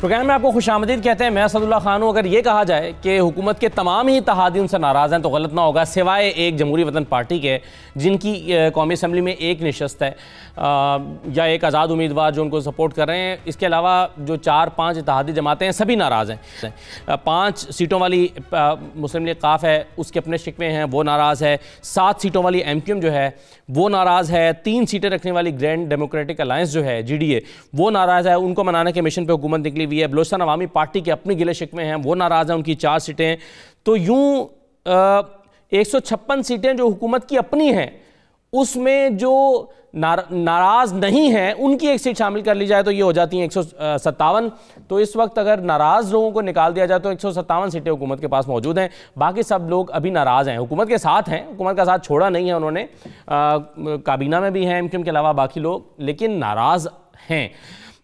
Programme में आपको खुशामदीद कहते हैं। मैं असदुल्ला खान हूँ। अगर ये कहा जाए कि हुकूमत के तमाम ही इत्तेहादी उनसे नाराज़ हैं तो गलत ना होगा, सिवाय एक जमहूरी वतन पार्टी के जिनकी कौमी असम्बली में एक नशस्त है या एक आज़ाद उम्मीदवार जो उनको सपोर्ट कर रहे हैं। इसके अलावा जो 4-5 इत्तेहादी जमातें हैं सभी नाराज़ हैं। 5 सीटों वाली मुस्लिम लीग काफ है, उसके अपने शिकवे हैं, वो नाराज़ है। 7 सीटों वाली MQM जो है वो नाराज़ है। 3 सीटें रखने वाली ग्रैंड डेमोक्रेटिक अलायंस जो है GDA वो नाराज़ है। उनको मनाने के मिशन पर हुकूमत निकली हुई है। बलोचिस्तान अवामी पार्टी के अपने गिले शिकवे हैं, वो नाराज़ हैं, उनकी 4 सीटें। तो यूँ 156 सीटें जो हुकूमत की अपनी हैं उसमें जो नाराज़ नहीं है उनकी एक सीट शामिल कर ली जाए तो ये हो जाती हैं 157। तो इस वक्त अगर नाराज़ लोगों को निकाल दिया जाए तो 157 सीटें हुकूमत के पास मौजूद हैं। बाकी सब लोग अभी नाराज़ हैं, हुकूमत के साथ हैं, हुकूमत का साथ छोड़ा नहीं है उन्होंने। काबीना में भी हैं MQM के अलावा बाकी लोग, लेकिन नाराज़ हैं।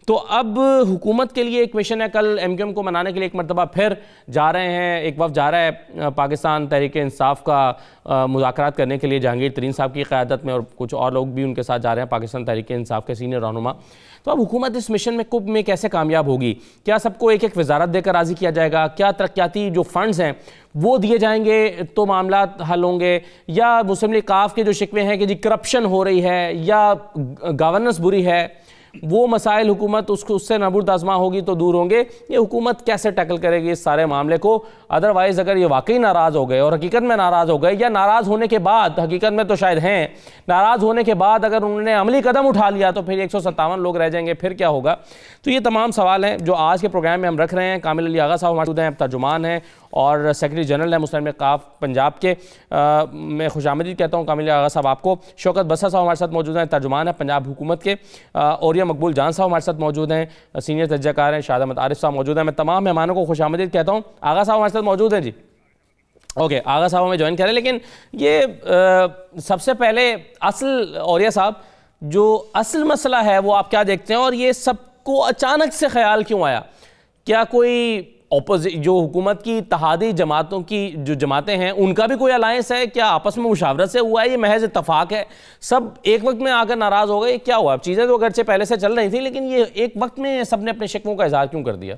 तो अब हुकूमत के लिए एक मिशन है, कल MQM को मनाने के लिए एक मरतबा फिर जा रहे हैं, एक वफ़द जा रहा है पाकिस्तान तहरीक इंसाफ का मुज़ाकरात करने के लिए जहांगीर तरीन साहब की क़यादत में, और कुछ और लोग भी उनके साथ जा रहे हैं, पाकिस्तान तहरीक इंसाफ के सीनियर रहनुमा। तो अब हुकूमत इस मिशन में कुब में कैसे कामयाब होगी? क्या सबको एक एक वजारत देकर राज़ी किया जाएगा? क्या तरक्याती जो फ़ंड्स हैं वो दिए जाएंगे तो मामला हल होंगे? या मुस्लिम लीग काफ के जो शिकवे हैं कि जी करप्शन हो रही है या गवर्नेंस बुरी है, वो मसाइल हुकूमत उससे नबूर्द आज़मा होगी तो दूर होंगे? ये हुकूमत कैसे टैकल करेगी इस सारे मामले को? अदरवाइज़ अगर ये वाकई नाराज़ हो गए और हकीकत में नाराज़ हो गए, या नाराज़ होने के बाद, हकीकत में तो शायद हैं, नाराज़ होने के बाद अगर उन्होंने अमली कदम उठा लिया तो फिर 157 लोग रह जाएंगे, फिर क्या होगा? तो ये तमाम सवाल हैं जो आज के प्रोग्राम में हम रख रहे हैं। कामिल अली आगा साहब मौजूद हैं, तर्जुमान हैं और सेक्रेटरी जनरल है मुस्लिम लीग काफ पंजाब के। मैं खुशामदीद कहता हूँ कामिल अली आगा साहब आपको। शौकत बसर साहब हमारे साथ मौजूद हैं, तर्जुमान है पंजाब हुकूमत के। और मकबूल जान साहब हमारे साथ मौजूद हैं, सीनियर तजज़ियाकार हैं। शाद अहमद आरिफ साहब मौजूद हैं। मैं तमाम मेहमानों को खुशामदीद कहता हूँ। आगा साहब हमारे साथ मौजूद हैं जी। ओके, आगा साहब हमें ज्वाइन करें। लेकिन ये सबसे पहले असल औरिया साहब, जो असल मसला है वो आप क्या देखते हैं और ये सबको अचानक से ख्याल क्यों आया? क्या कोई जो हुकूमत की इत्तेहादी जमातों की जो जमातें हैं उनका भी कोई अलायंस है? क्या आपस में मुशावरत से हुआ है? ये महज इत्तफाक है? सब एक वक्त में आकर नाराज़ हो गए? क्या हुआ? चीज़ें तो अगरचे पहले से चल रही थी, लेकिन ये एक वक्त में सब ने अपने शिकवों का इजहार क्यों कर दिया?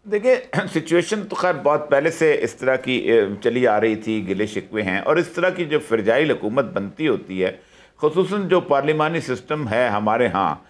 देखिए, सिचुएशन तो खैर बहुत पहले से इस तरह की चली आ रही थी, गिले शिकवे हैं। और इस तरह की जो फ्रजाइल हुकूमत बनती होती है, खुसूसन जो पार्लिमानी सिस्टम है हमारे यहाँ,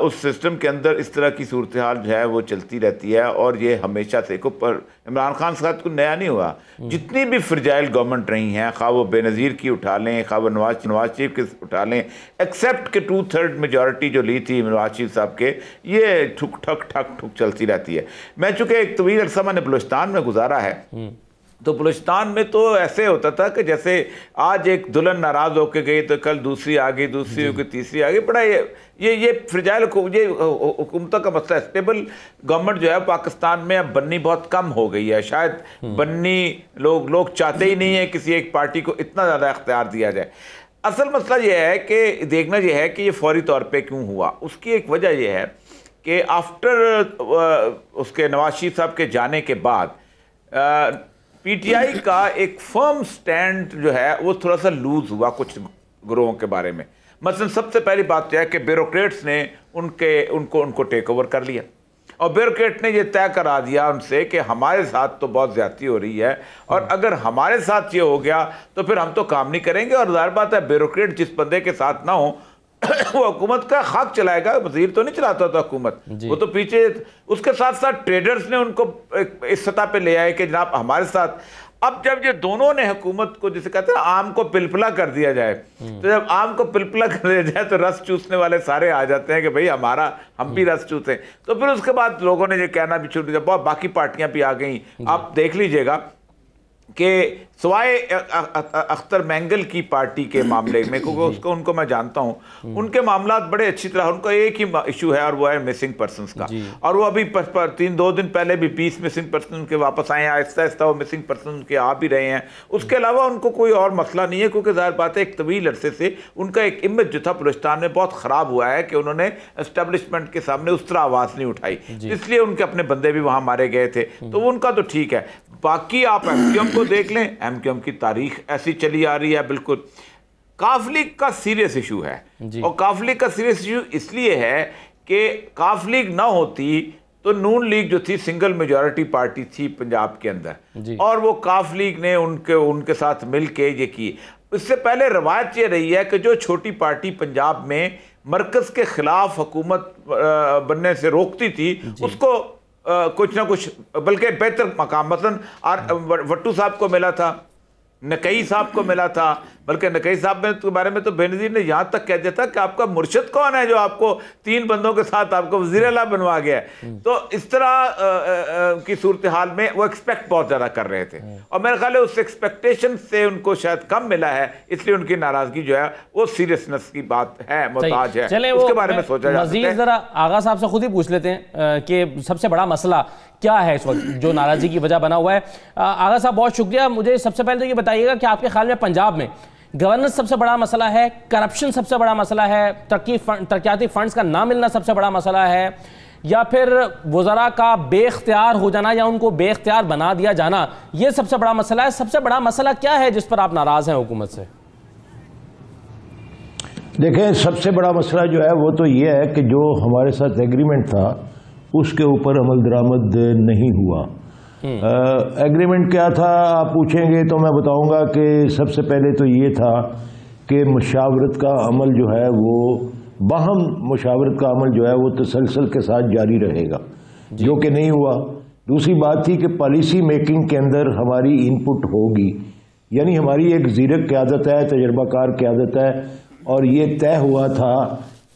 उस सिस्टम के अंदर इस तरह की सूरत हाल जो है वो चलती रहती है। और ये हमेशा से पर इमरान खान साहब को नया नहीं हुआ। जितनी भी फ्रजाइल गवर्नमेंट रही हैं, खा वो बेनज़ीर की उठा लें, खा वो नवाज शरीफ की उठा लें, एक्सेप्ट के 2/3 मेजॉरिटी जो ली थी नवाज शरीफ साहब के, ये ठुक ठक ठक ठुक चलती रहती है। मैं चूँकि एक तवील अरसा मैंने बलूचिस्तान में गुजारा है, तो बलूचिस्तान में तो ऐसे होता था कि जैसे आज एक दुल्हन नाराज़ होकर गई तो कल दूसरी आ गई, दूसरी होकर तीसरी आ गई। बड़ा ये फ्रजाइल ये हुकूमतों का मसला है। स्टेबल गवर्नमेंट जो है पाकिस्तान में अब बननी बहुत कम हो गई है। शायद बननी लोग चाहते ही नहीं है किसी एक पार्टी को इतना ज़्यादा इख्तियार दिया जाए। असल मसला ये है कि देखना ये है कि ये फौरी तौर पर क्यों हुआ। उसकी एक वजह यह है कि आफ्टर उसके नवाज शरीफ साहब के जाने के बाद PTI का एक फर्म स्टैंड जो है वो थोड़ा सा लूज हुआ कुछ ग्रोहों के बारे में। मसलन सबसे पहली बात यह है कि ब्यूरोक्रेट्स ने उनको टेक ओवर कर लिया, और ब्यूरोक्रेट ने ये तय करा दिया उनसे कि हमारे साथ तो बहुत ज्यादती हो रही है, और अगर हमारे साथ ये हो गया तो फिर हम तो काम नहीं करेंगे। और जाहिर बात है, ब्यूरोक्रेट जिस बंदे के साथ ना हो वो हुकूमत का खाक चलाएगा। वजीर तो नहीं चलाता था हुकूमत, वो तो पीछे। उसके साथ साथ ट्रेडर्स ने उनको इस सतह पे ले आए कि जनाब हमारे साथ। अब जब ये दोनों ने हुकूमत को, जिसे कहते हैं आम को पिलपिला कर दिया जाए, तो जब आम को पिलपिला कर दिया जाए तो रस चूसने वाले सारे आ जाते हैं कि भाई हम भी रस चूसें। तो फिर उसके बाद लोगों ने ये कहना भी शुरू किया, बाकी पार्टियां भी आ गई। आप देख लीजिएगा कि सवाए अख्तर मैंगल की पार्टी के मामले में, क्योंकि उनको मैं जानता हूं, उनके मामला बड़े अच्छी तरह, उनका एक ही इशू है और वो है मिसिंग पर्सन्स का। और वो अभी 2 दिन पहले भी 20 मिसिंग पर्सन उनके वापस आए हैं। आहिस्ता आहिस्ता वो मिसिंग पर्सन उनके आ भी रहे हैं। उसके अलावा उनको कोई और मसला नहीं है, क्योंकि ज़ाहिर बात है एक तवील अरसे से उनका एक इमेज जो था बलूचिस्तान में बहुत ख़राब हुआ है कि उन्होंने एस्टेब्लिशमेंट के सामने उस तरह आवाज़ नहीं उठाई, इसलिए उनके अपने बंदे भी वहाँ मारे गए थे। तो उनका तो ठीक है। बाकी आप MQM को देख लें, MQM की तारीख ऐसी चली आ रही है बिल्कुल। काफ लीग का सीरियस इशू है, और काफ लीग का सीरियस इशू इसलिए है कि काफ लीग ना होती तो नून लीग जो थी सिंगल मेजॉरिटी पार्टी थी पंजाब के अंदर, और वो काफ लीग ने उनके साथ मिल के ये की। इससे पहले रवायत ये रही है कि जो छोटी पार्टी पंजाब में मरकज के खिलाफ हुकूमत बनने से रोकती थी उसको कुछ ना कुछ बल्कि बेहतर मकाम मसलन वट्टू साहब को मिला था, नकई साहब को मिला था, बल्कि नकई साहब के बारे में तो बेनज़ीर ने यहाँ तक कह दिया था कि आपका मुर्शिद कौन है जो आपको 3 बंदों के साथ आपको वज़ीर आला बनवा गया है। तो इस तरह की सूरत हाल में वो एक्सपेक्ट बहुत ज़्यादा कर रहे थे, और मेरे ख्याल है उस एक्सपेक्टेशन से उनको शायद कम मिला है, इसलिए उनकी नाराज़गी जो है वो सीरियसनेस की बात है, मोहताज है। चले उसके बारे में सोचा जा सकता है। जरा आगा साहब से खुद ही पूछ लेते हैं कि सबसे बड़ा मसला क्या है इस वक्त जो नाराज़गी की वजह बना हुआ है। आगा साहब बहुत शुक्रिया। मुझे सबसे पहले तो ये बताइएगा कि आपके ख्याल में पंजाब में गवर्नेंस सबसे बड़ा मसला है, करप्शन सबसे बड़ा मसला है, तरक्याती फंड्स का ना मिलना सबसे बड़ा मसला है, या फिर वज़रा का बेख्तियार हो जाना या उनको बेख्तियार बना दिया जाना ये सबसे बड़ा मसला है? सबसे बड़ा मसला क्या है जिस पर आप नाराज़ हैं हुकूमत से? देखें, सबसे बड़ा मसला जो है वो तो ये है कि जो हमारे साथ एग्रीमेंट था उसके ऊपर अमल दरामद नहीं हुआ। एग्रीमेंट क्या था आप पूछेंगे तो मैं बताऊंगा कि सबसे पहले तो ये था कि मुशावरत का अमल जो है वो बाहम मुशावरत का अमल जो है वो तसलसल के साथ जारी रहेगा, जो कि नहीं हुआ। दूसरी बात थी कि पॉलिसी मेकिंग के अंदर हमारी इनपुट होगी, यानी हमारी एक ज़ीरक क़यादत है, तजर्बाकार क़यादत है, और ये तय हुआ था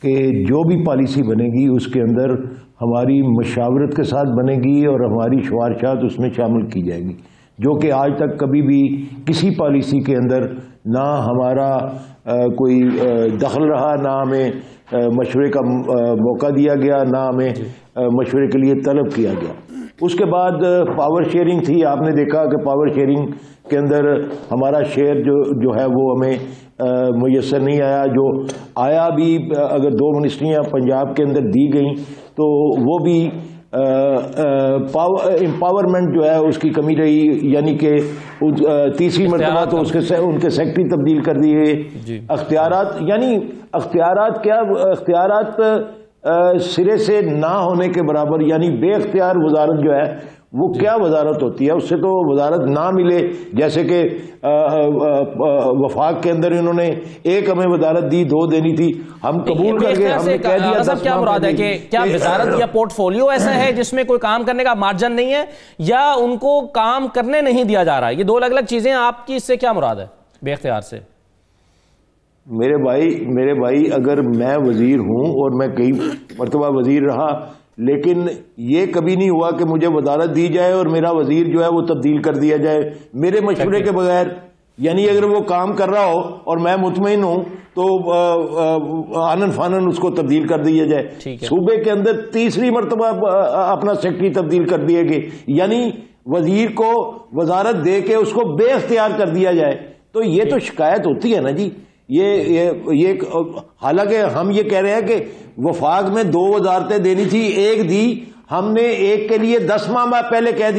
कि जो भी पॉलिसी बनेगी उसके अंदर हमारी मशावरत के साथ बनेगी और हमारी शवारशात उसमें शामिल की जाएगी, जो कि आज तक कभी भी किसी पॉलिसी के अंदर ना हमारा कोई दखल रहा, ना हमें मशवरे का मौका दिया गया, ना हमें मशवरे के लिए तलब किया गया। उसके बाद पावर शेयरिंग थी। आपने देखा कि पावर शेयरिंग के अंदर हमारा शेयर जो है वो हमें मुयस्सर नहीं आया। जो आया भी, अगर 2 मिनिस्ट्रियाँ पंजाब के अंदर दी गई तो वो भी एम्पावरमेंट जो है उसकी कमी रही, यानी कि तीसरी मरतबा तो उनके सेक्रेटरी तब्दील कर दिए। अख्तियारात, यानी अख्तियारात क्या, अख्तियारात सिरे से ना होने के बराबर, यानी बेख्तियार वजारत जो है वो क्या वजारत होती है, उससे तो वजारत ना मिले। जैसे कि वफाक के अंदर इन्होंने एक हमें वजारत दी, 2 देनी थी, हम कबूल कर गए, हमने कह दिया 10 क्या मुराद है कि क्या वजारत या पोर्टफोलियो ऐसा है जिसमें कोई काम करने का मार्जिन नहीं है, या उनको काम करने नहीं दिया जा रहा है? ये 2 अलग अलग चीजें। आपकी इससे क्या मुराद है बेख्तियार से? मेरे भाई अगर मैं वजीर हूं और मैं कई मरतबा वजीर रहा, लेकिन ये कभी नहीं हुआ कि मुझे वजारत दी जाए और मेरा वजीर जो है वो तब्दील कर दिया जाए मेरे मशवरे के बगैर। यानी अगर वो काम कर रहा हो और मैं मुतमईन हूं तो आनन फानन उसको तब्दील कर दिया जाए। सूबे के अंदर तीसरी मरतबा अपना सेक्रेटरी तब्दील कर दिए गए, यानी वजीर को वजारत दे के उसको बेख्तियार कर दिया जाए। तो ये तो शिकायत होती है ना जी। ये हालांकि हम ये कह रहे हैं कि वफाक में 2 वजारतें देनी थी, 1 दी हमने, 1 के लिए 10 माह पहले कह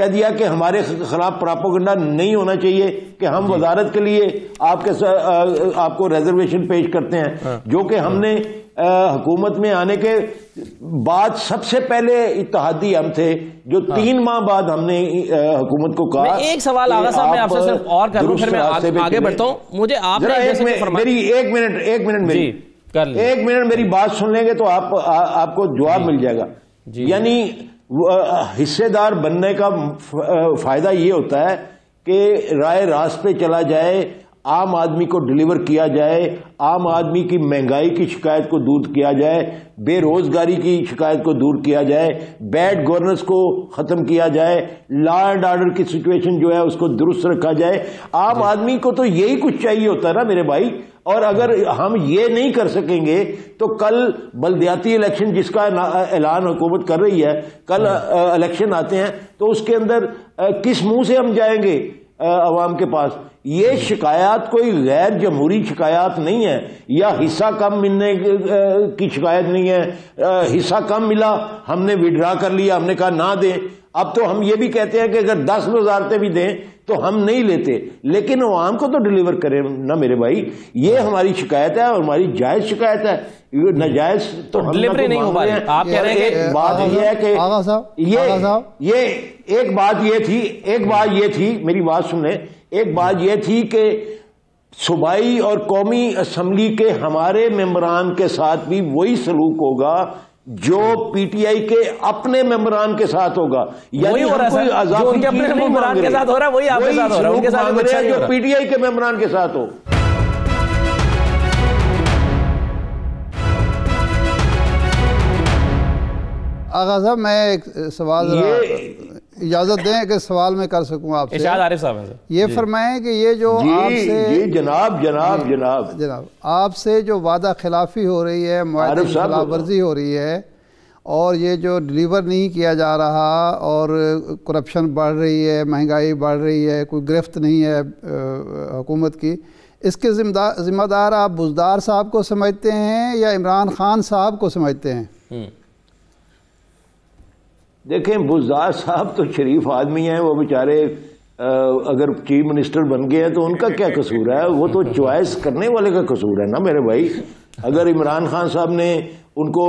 दिया कि हमारे खिलाफ प्रोपेगेंडा नहीं होना चाहिए कि हम वजारत के लिए आपको रिजर्वेशन पेश करते हैं, जो कि हमने हुकूमत में आने के बाद सबसे पहले इत्तेहादी हम थे, जो 3 माह बाद हमने हुकूमत को कहा। एक सवाल आगा साहब मैं आपसे सिर्फ और करूं, फिर मैं आगे बढ़ता हूं। मुझे आपने मेरी एक मिनट मेरी बात सुन लेंगे तो आपको जवाब मिल जाएगा। यानी हिस्सेदार बनने का फायदा ये होता है कि राय रास्त पे चला जाए, आम आदमी को डिलीवर किया जाए, आम आदमी की महंगाई की शिकायत को दूर किया जाए, बेरोजगारी की शिकायत को दूर किया जाए, बैड गवर्नेंस को खत्म किया जाए, लॉ एंड ऑर्डर की सिचुएशन जो है उसको दुरुस्त रखा जाए। आम आदमी को तो यही कुछ चाहिए होता है ना मेरे भाई। और अगर हम ये नहीं कर सकेंगे तो कल बल्दियाती इलेक्शन जिसका ऐलान हुकूमत कर रही है, कल इलेक्शन आते हैं तो उसके अंदर किस मुंह से हम जाएंगे अवाम के पास? ये शिकायत कोई गैर जमहूरी शिकायत नहीं है, या हिस्सा कम मिलने की शिकायत नहीं है। हिस्सा कम मिला, हमने विड्रा कर लिया, हमने कहा ना दें। अब तो हम ये भी कहते हैं कि अगर 10 वजारतें भी दें तो हम नहीं लेते, लेकिन अवाम को तो डिलीवर करें ना मेरे भाई। ये हमारी शिकायत है और हमारी जायज शिकायत है। नाजायज तो डिलीवरी नहीं हो पा रही। आप कह रहे हैं कि बात ये है कि ये एक बात ये थी, मेरी बात सुने, एक बात ये थी कि सूबाई और कौमी असम्बली के हमारे मेंबरान के साथ भी वही सलूक होगा जो पीटीआई के अपने मेंबरान के साथ होगा। यानी हम कोई जो उनके अपने मेंबरान के साथ हो रहा है वही आपके साथ हो रहा है, उनके साथ कुछ नहीं हो रहा, जो पीटीआई के मेंबरान के साथ हो। आगा साहब, मैं एक सवाल, इजाजत दें कि सवाल मैं कर सकूं आपसे। आरिफ साहब हैं, ये फरमाएं कि ये जो आपसे जनाब आपसे जो वादा खिलाफी हो रही है, मुआहदे की खिलाफ वर्जी हो रही है, और ये जो डिलीवर नहीं किया जा रहा और करप्शन बढ़ रही है, महंगाई बढ़ रही है, कोई गिरफ्त नहीं है हुकूमत की, इसके जिम्मेदार आप बुज़दार साहब को समझते हैं या इमरान खान साहब को समझते हैं? देखें, बुज़दार साहब तो शरीफ आदमी हैं, वो बेचारे अगर चीफ मिनिस्टर बन गए हैं तो उनका क्या कसूर है, वो तो चॉइस करने वाले का कसूर है ना मेरे भाई। अगर इमरान खान साहब ने उनको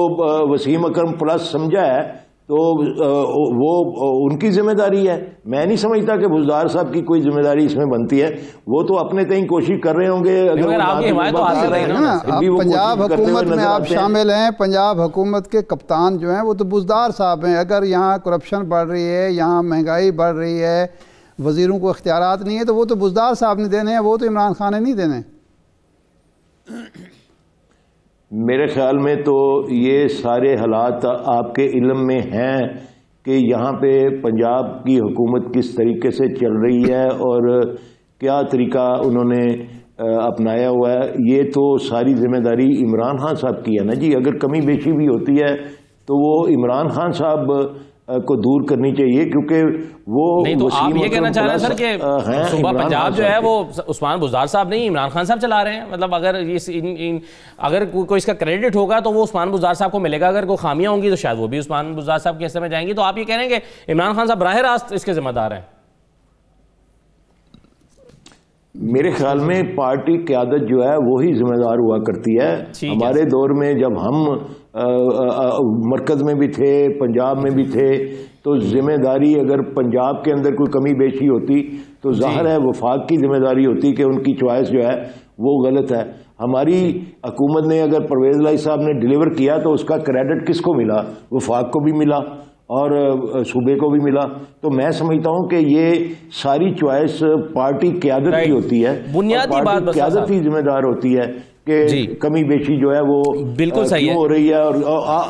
वसीम अकरम प्लस समझा है तो वो उनकी जिम्मेदारी है। मैं नहीं समझता कि बुज़दार साहब की कोई जिम्मेदारी इसमें बनती है। वो तो अपने तय कोशिश कर रहे होंगे। अगर पंजाब हुकूमत में आप शामिल हैं, पंजाब हुकूमत के कप्तान जो हैं वो तो बुज़दार साहब हैं। अगर यहाँ करप्शन बढ़ रही है, यहाँ महंगाई बढ़ रही है, वज़ीरों को इख्तियारात नहीं है, तो वो तो बुज़दार साहब ने देने हैं, वो तो इमरान खान ने नहीं देने। मेरे ख्याल में तो ये सारे हालात आपके इल्म में हैं कि यहाँ पे पंजाब की हुकूमत किस तरीके से चल रही है और क्या तरीका उन्होंने अपनाया हुआ है। ये तो सारी जिम्मेदारी इमरान खान साहब की है ना जी। अगर कमी बेशी भी होती है तो वो इमरान खान साहब को दूर करनी चाहिए, क्योंकि वो नहीं। तो आप ये कहना चाह रहे हैं सर कि सुबह पंजाब जो है वो उस्मान बुज़दार साहब नहीं, इमरान खान साहब चला रहे हैं? मतलब अगर अगर कोई इसका क्रेडिट होगा तो वो उस्मान बुज़दार साहब को मिलेगा, अगर कोई खामियां होंगी तो शायद वो भी उस्मान बुज़दार साहब के हिस्से में जाएंगी। तो आप ये कह रहे हैं कि इमरान खान साहब बराह रास्त इसके जिम्मेदार हैं? मेरे ख्याल में पार्टी क़यादत जो है वही जिम्मेदार हुआ करती है। हमारे दौर में जब हम मरकज़ में भी थे, पंजाब में भी थे, तो जिम्मेदारी अगर पंजाब के अंदर कोई कमी बेशी होती तो ज़ाहिर है वफाक की जिम्मेदारी होती कि उनकी चॉइस जो है वो गलत है। हमारी हुकूमत ने अगर परवेज़ इलाही साहब ने डिलीवर किया तो उसका क्रेडिट किसको मिला? वफाक को भी मिला और सूबे को भी मिला। तो मैं समझता हूं कि ये सारी चॉइस पार्टी क़यादत की होती है, बुनियादी बात क़यादत ही जिम्मेदार होती है कि कमी बेशी जो है वो बिल्कुल सही हो रही है। और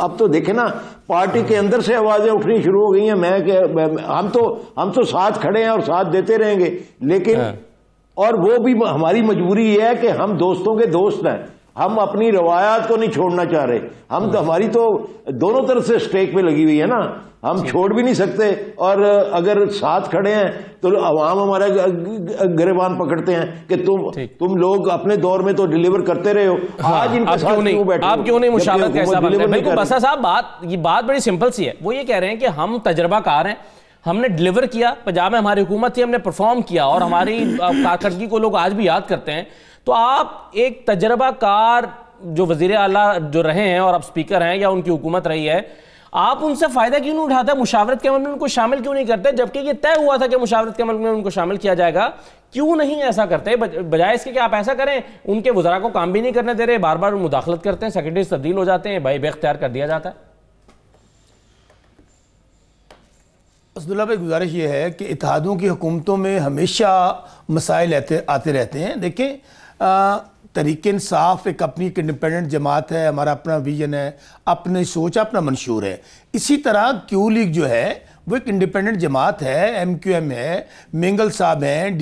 अब तो देखे ना, पार्टी के अंदर से आवाजें उठनी शुरू हो गई हैं। हम तो साथ खड़े हैं और साथ देते रहेंगे, लेकिन और वो भी हमारी मजबूरी ये है कि हम दोस्तों के दोस्त हैं, हम अपनी रवायात को नहीं छोड़ना चाह रहे। हम तो हमारी तो दोनों तरफ से स्टेक पे लगी हुई है ना, हम छोड़ भी नहीं सकते। और अगर साथ खड़े हैं तो अवाम हमारा गिरबान पकड़ते हैं कि तुम लोग अपने दौर में तो डिलीवर करते रहे हो, आज इनके साथ क्यों बैठे? आप क्यों नहीं मुशावरत का हिस्सा बनते हैं? बिल्कुल बसा साहब, ये बात बड़ी सिंपल सी है। वो ये कह रहे हैं कि हम तजर्बाकार हैं, हमने डिलीवर किया, पंजाब में हमारी हुकूमत थी, हमने परफॉर्म किया और हमारी कारकर्दगी को लोग आज भी याद करते हैं। तो आप एक तजर्बाकार जो वज़ीर आला जो रहे हैं और अब स्पीकर हैं या उनकी हुकूमत रही है, आप उनसे फ़ायदा क्यों नहीं उठाते? मुशावरत के अमल में उनको शामिल क्यों नहीं करते? जबकि ये तय हुआ था कि मुशावरत के अमल में उनको शामिल किया जाएगा, क्यों नहीं ऐसा करते? बजाय इसके कि आप ऐसा करें, उनके वज़रा को काम भी नहीं करने दे रहे, बार बार मुदाखलत करते हैं, सेक्रेटरीज तब्दील हो जाते हैं, बेख्तियार कर दिया जाता है। असदुल्ला भाई, गुजारिश ये है कि इत्तेहादों की हुकूमतों में हमेशा मसाइल आते रहते हैं। देखें, तरीक़े इंसाफ एक अपनी एक इंडिपेंडेंट जमात है, हमारा अपना विजन है, अपनी सोच, अपना मंशूर है। इसी तरह क्यू लीग जो है वो एक इंडिपेंडेंट जमात है, MQM है, मेंगल साहब हैं,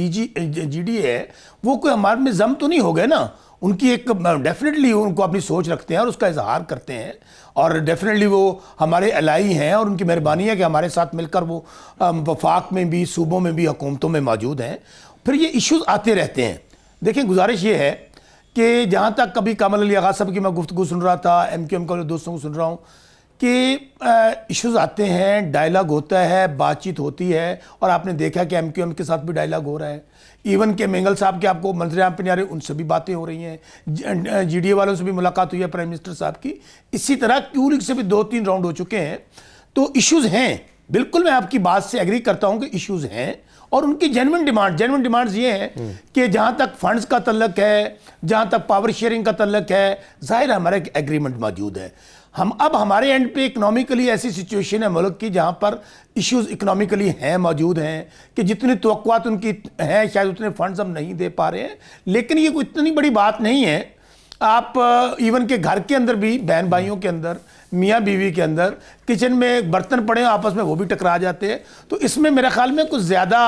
GD है, वो कोई हमारे में जम तो नहीं हो गए ना। उनकी एक डेफिनेटली उनको अपनी सोच रखते हैं और उसका इजहार करते हैं, और डेफिनेटली वो हमारे अलाई हैं और उनकी मेहरबानी है कि हमारे साथ मिलकर वो वफाक में भी, सूबों में भी, हुकूमतों में मौजूद हैं। फिर ये इश्यूज आते रहते हैं। देखें, गुजारिश ये है कि जहाँ तक कभी कमल अली आगा साहब की मैं गुफ्तगू सुन रहा था, MQM के दोस्तों को सुन रहा हूँ कि इश्यूज आते हैं, डायलॉग होता है, बातचीत होती है, और आपने देखा कि MQM के साथ भी डायलॉग हो रहा है। इवन के मेंगल साहब के आपको मंत्री आप नहीं आ रहे, उनसे भी बातें हो रही हैं, GDA वालों से भी मुलाकात हुई है प्राइम मिनिस्टर साहब की। इसी तरह क्यू लीग से भी 2-3 राउंड हो चुके हैं। तो इश्यूज हैं, बिल्कुल मैं आपकी बात से एग्री करता हूं कि इश्यूज हैं, और उनकी जेन्युइन डिमांड्स ये हैं कि जहां तक फंड्स का तल्लक है, जहां तक पावर शेयरिंग का तल्लक है, जाहिर हमारा एक एग्रीमेंट मौजूद है। हम अब हमारे एंड पे इकोनॉमिकली ऐसी सिचुएशन है मुल्क की जहां पर इश्यूज इकोनॉमिकली हैं, मौजूद हैं, कि जितनी तवक्कुआत उनकी हैं शायद उतने फंड्स हम नहीं दे पा रहे हैं। लेकिन ये कोई इतनी बड़ी बात नहीं है। आप इवन के घर के अंदर भी बहन भाइयों के अंदर, मियाँ बीवी के अंदर किचन में बर्तन पड़े आपस में, वो भी टकरा जाते हैं। तो इसमें मेरे ख्याल में कुछ ज़्यादा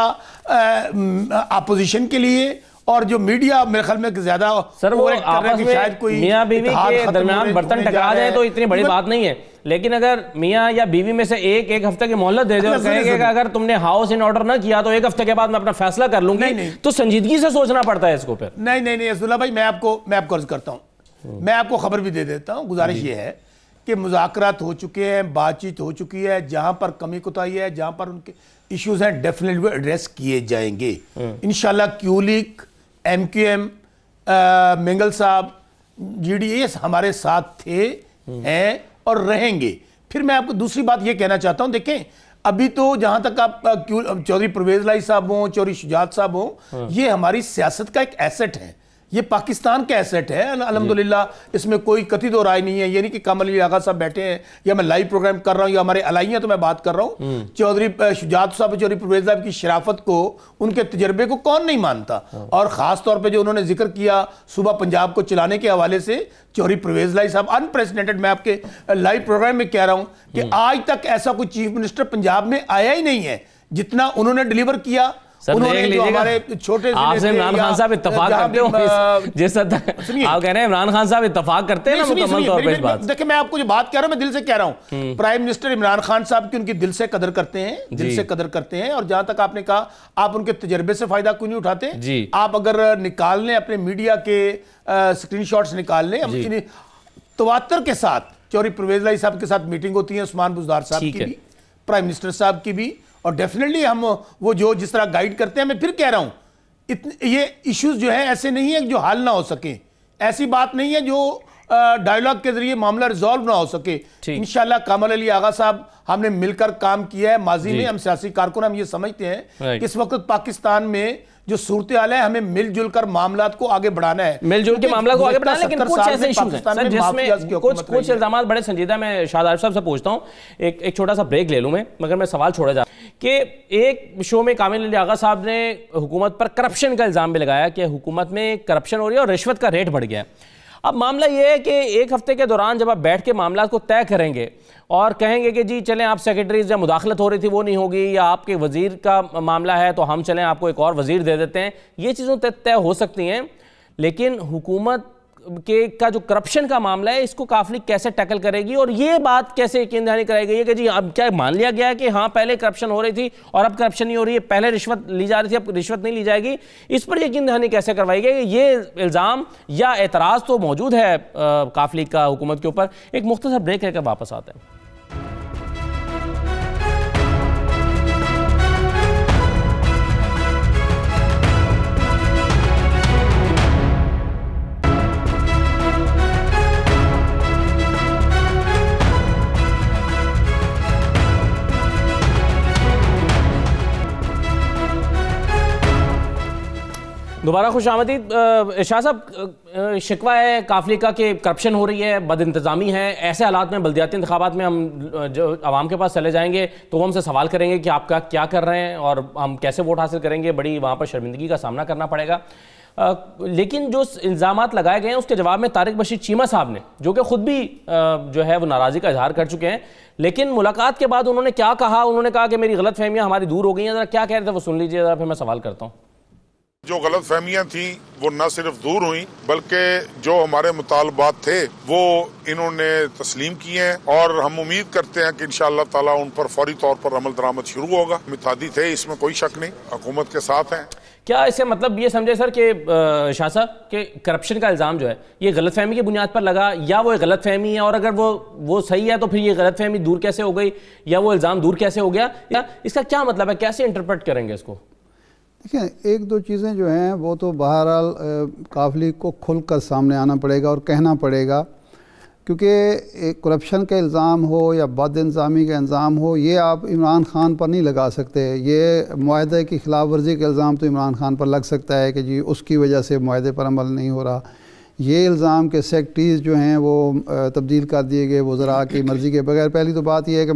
अपोजिशन के लिए और जो मीडिया मेरे ख्याल में ज्यादा सर वो आपस में शायद कोई मियाँ बीवी के दरमियान बर्तन टकरा जाए तो इतनी बड़ी बात नहीं है। लेकिन अगर मियाँ या बीवी में से एक हफ्ते की मोहलत दे दे और कहेंगे कि अगर तुमने हाउस इन ऑर्डर ना किया तो 1 हफ्ते के बाद मैं अपना फैसला कर लूंगी, तो संजीदगी से सोचना पड़ता है इसको। फिर नहीं अब्दुल्ला भाई, मैं आपको अर्ज करता हूँ, मैं आपको खबर भी दे देता हूँ। गुजारिश ये है कि मुज़ाकरात हो चुके हैं, बातचीत हो चुकी है, जहां पर कमी कोताही है, जहां पर उनके इश्यूज हैं, डेफिनेटली एड्रेस किए जाएंगे इंशाल्लाह। क्यू लीग, MQM, मेंगल साहब, GDA हमारे साथ थे, हैं और रहेंगे। फिर मैं आपको दूसरी बात ये कहना चाहता हूं, देखें अभी तो जहां तक आप चौधरी परवेज लाई साहब हों, चौधरी शुजात साहब हों, ये हमारी सियासत का एक एसेट है, ये पाकिस्तान का एसेट है अल्हम्दुलिल्लाह, इसमें कोई कथित दो राय नहीं है। ये नहीं कि कमल अली आगा साहब बैठे हैं या मैं लाइव प्रोग्राम कर रहा हूं या हमारे अलाइयां तो मैं बात कर रहा हूं। चौधरी शुजात साहब, चौधरी परवेज साहब की शराफत को, उनके तजर्बे को कौन नहीं मानता। और खास तौर पर जो उन्होंने जिक्र किया सुबह पंजाब को चलाने के हवाले से, चौधरी परवेज लाई साहब अनप्रेसिडेंटेड, मैं आपके लाइव प्रोग्राम में कह रहा हूं कि आज तक ऐसा कोई चीफ मिनिस्टर पंजाब में आया ही नहीं है जितना उन्होंने डिलीवर किया। उन्होंने जो हमारे छोटे आपसे इमरान खान साहब इत्तेफाक करते हो, जिस हद तक आप कह रहे हैं इमरान खान साहब इत्तेफाक करते हैं ना मुकम्मल तौर पे इस बात। देखिए मैं आपको जो बात कह रहा हूं मैं दिल से कह रहा हूं, प्राइम मिनिस्टर इमरान खान साहब की उनकी दिल से कदर करते हैं, दिल से कदर करते हैं। और जहां तक आपने कहा आप उनके तजर्बे से फायदा क्यों नहीं उठाते, आप अगर निकाल लें अपने मीडिया के स्क्रीनशॉट्स निकाल लें, तवातर के साथ चौधरी परवेज लाई साहब के साथ मीटिंग होती है, उस्मान बुज़दार साहब की भी, प्राइम मिनिस्टर साहब की भी, और डेफिनेटली हम वो जो जिस तरह गाइड करते हैं। मैं फिर कह रहा हूं ये इश्यूज जो है ऐसे नहीं है जो हल ना हो सके, ऐसी बात नहीं है जो डायलॉग के जरिए मामला रिजॉल्व ना हो सके। इंशाल्लाह कमल अली आगा साहब हमने मिलकर काम किया है माजी में, हम सियासी कारकुन हम ये समझते हैं कि इस वक्त पाकिस्तान में जो सूरत हाल है, हमें मिलजुल कर मामला को आगे बढ़ाना है, मिलजुल के मामला को आगे बढ़ाना है। लेकिन कुछ ऐसे इश्यूज हैं सर जिसमें कुछ इल्जामात बड़े संजीदा। मैं शाहद आरिफ साहब से पूछता हूं, एक छोटा सा ब्रेक ले लूं मैं, मगर मैं सवाल छोड़ा जा कि एक शो में कामिल अली आगा साहब ने हुकूमत पर करप्शन का इल्जाम भी लगाया कि हुकूमत में करप्शन हो रही है और रिश्वत का रेट बढ़ गया है। अब मामला यह है कि 1 हफ्ते के दौरान जब आप बैठ के मामला को तय करेंगे और कहेंगे कि जी चलें आप सेक्रेटरीज या मुदाखलत हो रही थी वो नहीं होगी, या आपके वजीर का मामला है तो हम चलें आपको एक और वजीर दे देते हैं, ये चीज़ों तय हो सकती हैं। लेकिन हुकूमत का जो करप्शन का मामला है इसको काफिल कैसे टैकल करेगी और ये बात कैसे यकीन दहानी कराई गई है कि जी अब क्या मान लिया गया है कि हाँ पहले करप्शन हो रही थी और अब करप्शन नहीं हो रही है, पहले रिश्वत ली जा रही थी अब रिश्वत नहीं ली जाएगी, इस पर यकीन दहानी कैसे करवाई गई? ये इल्ज़ाम या एतराज़ तो मौजूद है काफिल का हुकूमत के ऊपर। एक मुख्तसर ब्रेक लेकर वापस आते हैं। दोबारा खुश आमदीद। शाह साहब, शिकवा है काफिले का कि करप्शन हो रही है, बद इंतज़ामी है, ऐसे हालात में बल्दियाती इंतखाबात में हम जो आवाम के पास चले जाएंगे तो वो हमसे सवाल करेंगे कि आप क्या कर रहे हैं और हम कैसे वोट हासिल करेंगे, बड़ी वहाँ पर शर्मिंदगी का सामना करना पड़ेगा। लेकिन जो इल्ज़ामात लगाए गए हैं उसके जवाब में तारिक बशीर चीमा साहब ने, जो कि ख़ुद भी जो है वो नाराज़गी का इजहार कर चुके हैं, लेकिन मुलाकात के बाद उन्होंने क्या कहा, उन्होंने कहा कि मेरी गलत फहमियाँ हमारी दूर हो गई हैं। ज़रा क्या कह रहे थे वो सुन लीजिए ज़रा, फिर मैं सवाल करता हूँ। जो गलत फहमियाँ थी वो न सिर्फ दूर हुई बल्कि जो हमारे मुतालबात थे वो इन्होंने तस्लीम किए हैं और हम उम्मीद करते हैं कि इंशाअल्लाह ताला उन पर फौरी तौर पर अमल दरामद शुरू होगा। मितादी थे, इसमें कोई शक नहीं, हुकूमत के साथ हैं। क्या इससे मतलब ये समझे सर कि शाह साहब कि करप्शन का इल्ज़ाम जो है ये गलतफहमी की बुनियाद पर लगा, या वो गलतफहमी है, और अगर वो सही है तो फिर ये गलतफहमी दूर कैसे हो गई, या वो इल्ज़ाम दूर कैसे हो गया, या इसका क्या मतलब है, कैसे इंटरप्रेट करेंगे इसको? देखिए, एक दो चीज़ें जो हैं वो तो बहरहाल काफली को खुलकर सामने आना पड़ेगा और कहना पड़ेगा, क्योंकि करप्शन का इल्ज़ाम हो या बदइंतज़ामी का इल्ज़ाम हो, ये आप इमरान खान पर नहीं लगा सकते। ये मुआहदे की खिलाफ वर्जी का इल्ज़ाम तो इमरान खान पर लग सकता है कि जी उसकी वजह से मुआहदे पर अमल नहीं हो रहा। ये इल्ज़ाम के सेक्रेटरीज़ जो हैं वो तब्दील कर दिए गए वज़रा की मर्ज़ी के बगैर। पहली तो बात यह है कि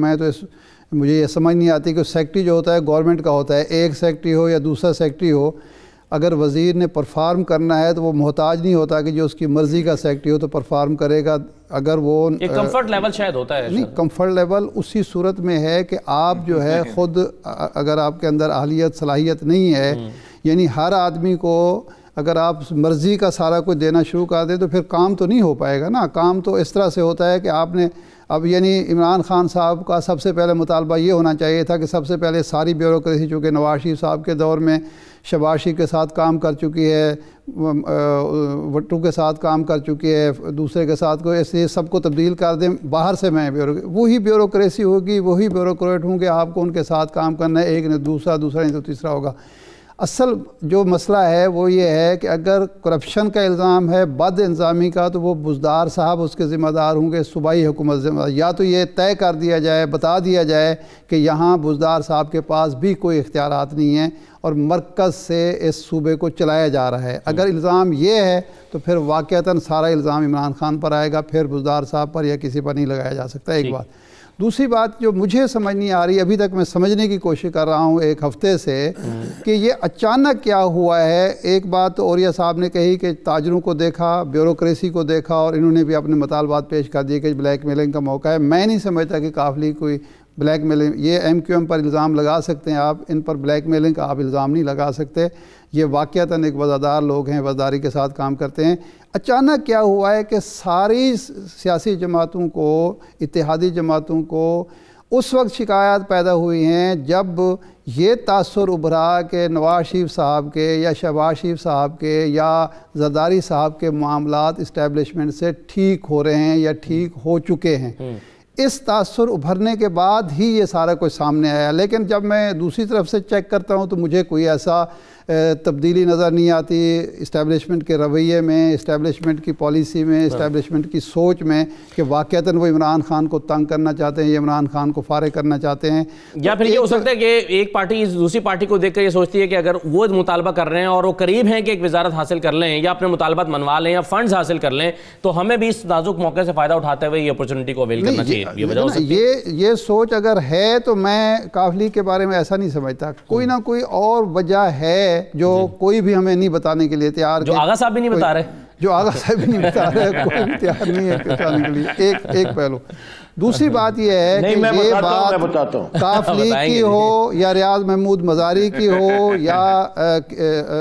मुझे ये समझ नहीं आती कि सेक्रेटरी जो होता है गवर्नमेंट का होता है, एक सेक्रेटरी हो या दूसरा सेक्रेटरी हो, अगर वज़ीर ने परफॉर्म करना है तो वो मोहताज नहीं होता कि जो उसकी मर्ज़ी का सेक्रेटरी हो तो परफॉर्म करेगा। अगर वो एक कंफर्ट लेवल शायद होता है, नहीं, कंफर्ट लेवल उसी सूरत में है कि आप जो है ख़ुद अगर आपके अंदर अहलियत सलाहियत नहीं है, यानी हर आदमी को अगर आप मर्ज़ी का सारा कुछ देना शुरू कर दें तो फिर काम तो नहीं हो पाएगा ना। काम तो इस तरह से होता है कि आपने अब यानी इमरान खान साहब का सबसे पहले मुतालबा ये होना चाहिए था कि सबसे पहले सारी ब्यूरोक्रेसी, चूँकि नवाज शरीफ साहब के दौर में शहबाज शरीफ के साथ काम कर चुकी है, भट्टू के साथ काम कर चुकी है, दूसरे के साथ को, ऐसे सबको तब्दील कर दें बाहर से। मैं वही ब्यूरोक्रेसी होगी, वही ब्यूरोक्रेट होंगे, आपको उनके साथ काम करना है, एक ने दूसरा नहीं तो तीसरा होगा। असल जो मसला है वो ये है कि अगर करप्शन का इल्ज़ाम है, बद इंतज़ामी का, तो वो बुज़दार साहब उसके ज़िम्मेदार होंगे, सूबाई हुकूमत ज़िम्मेदार। या तो ये तय कर दिया जाए, बता दिया जाए कि यहाँ बुज़दार साहब के पास भी कोई इख्तियारात नहीं है और मरकज़ से इस सूबे को चलाया जा रहा है। अगर इल्ज़ाम ये है तो फिर वाक़तन सारा इल्ज़ाम इमरान खान पर आएगा, फिर बुज़दार साहब पर या किसी पर नहीं लगाया जा सकता। एक बात। दूसरी बात जो मुझे समझ नहीं आ रही, अभी तक मैं समझने की कोशिश कर रहा हूँ एक हफ्ते से, कि ये अचानक क्या हुआ है। एक बात तो औरिया साहब ने कही कि ताजरों को देखा, ब्यूरोक्रेसी को देखा और इन्होंने भी अपने मुतालबात पेश कर दिए कि ब्लैक मेलिंग का मौका है। मैं नहीं समझता कि काफली कोई ब्लैक मेलिंग, ये MQM पर इल्ज़ाम लगा सकते हैं आप, इन पर ब्लैक मेलिंग का आप इल्ज़ाम नहीं लगा सकते। ये वाक़तन एक वज़ादार लोग हैं, वज़ादारी के साथ काम करते हैं। अचानक क्या हुआ है कि सारी सियासी जमातों को, इत्तेहादी जमातों को उस वक्त शिकायत पैदा हुई हैं जब ये तासुर उभरा कि नवाज शरीफ साहब के या शहबाज शरीफ साहब के या जरदारी साहब के मामलात इस्टेब्लिशमेंट से ठीक हो रहे हैं या ठीक हो चुके हैं। इस तासुर उभरने के बाद ही ये सारा कुछ सामने आया। लेकिन जब मैं दूसरी तरफ से चेक करता हूँ तो मुझे कोई ऐसा तब्दीली नज़र नहीं आती इस्टेब्लिशमेंट के रवैये में, इस्टेब्लिशमेंट की पॉलिसी में, इस्टेब्लिशमेंट की सोच में कि वाक़तन वो इमरान खान को तंग करना चाहते हैं या इमरान खान को फारिग करना चाहते हैं। या फिर ये हो सकता है कि एक पार्टी दूसरी पार्टी को देखकर ये सोचती है कि अगर वो मुतालबा कर रहे हैं और वो करीब हैं कि एक वजारत हासिल कर लें या अपने मुतालबात मनवा लें या फंड्स हासिल कर लें, तो हमें भी इस नाजुक मौके से फ़ायदा उठाते हुए ये अपॉर्चुनिटी को अवेल करना चाहिए। ये सोच अगर है तो मैं काफली के बारे में ऐसा नहीं समझता। कोई ना कोई और वजह है जो कोई भी हमें नहीं बताने के लिए तैयार, जो आगा साहब भी नहीं बता रहे, जो आगा साहब भी नहीं बता रहे, कोई भी तैयार नहीं है बताने के लिए। एक पहलू। दूसरी बात यह है कि ये बात काफली की हो या रियाज महमूद मज़ारी की हो या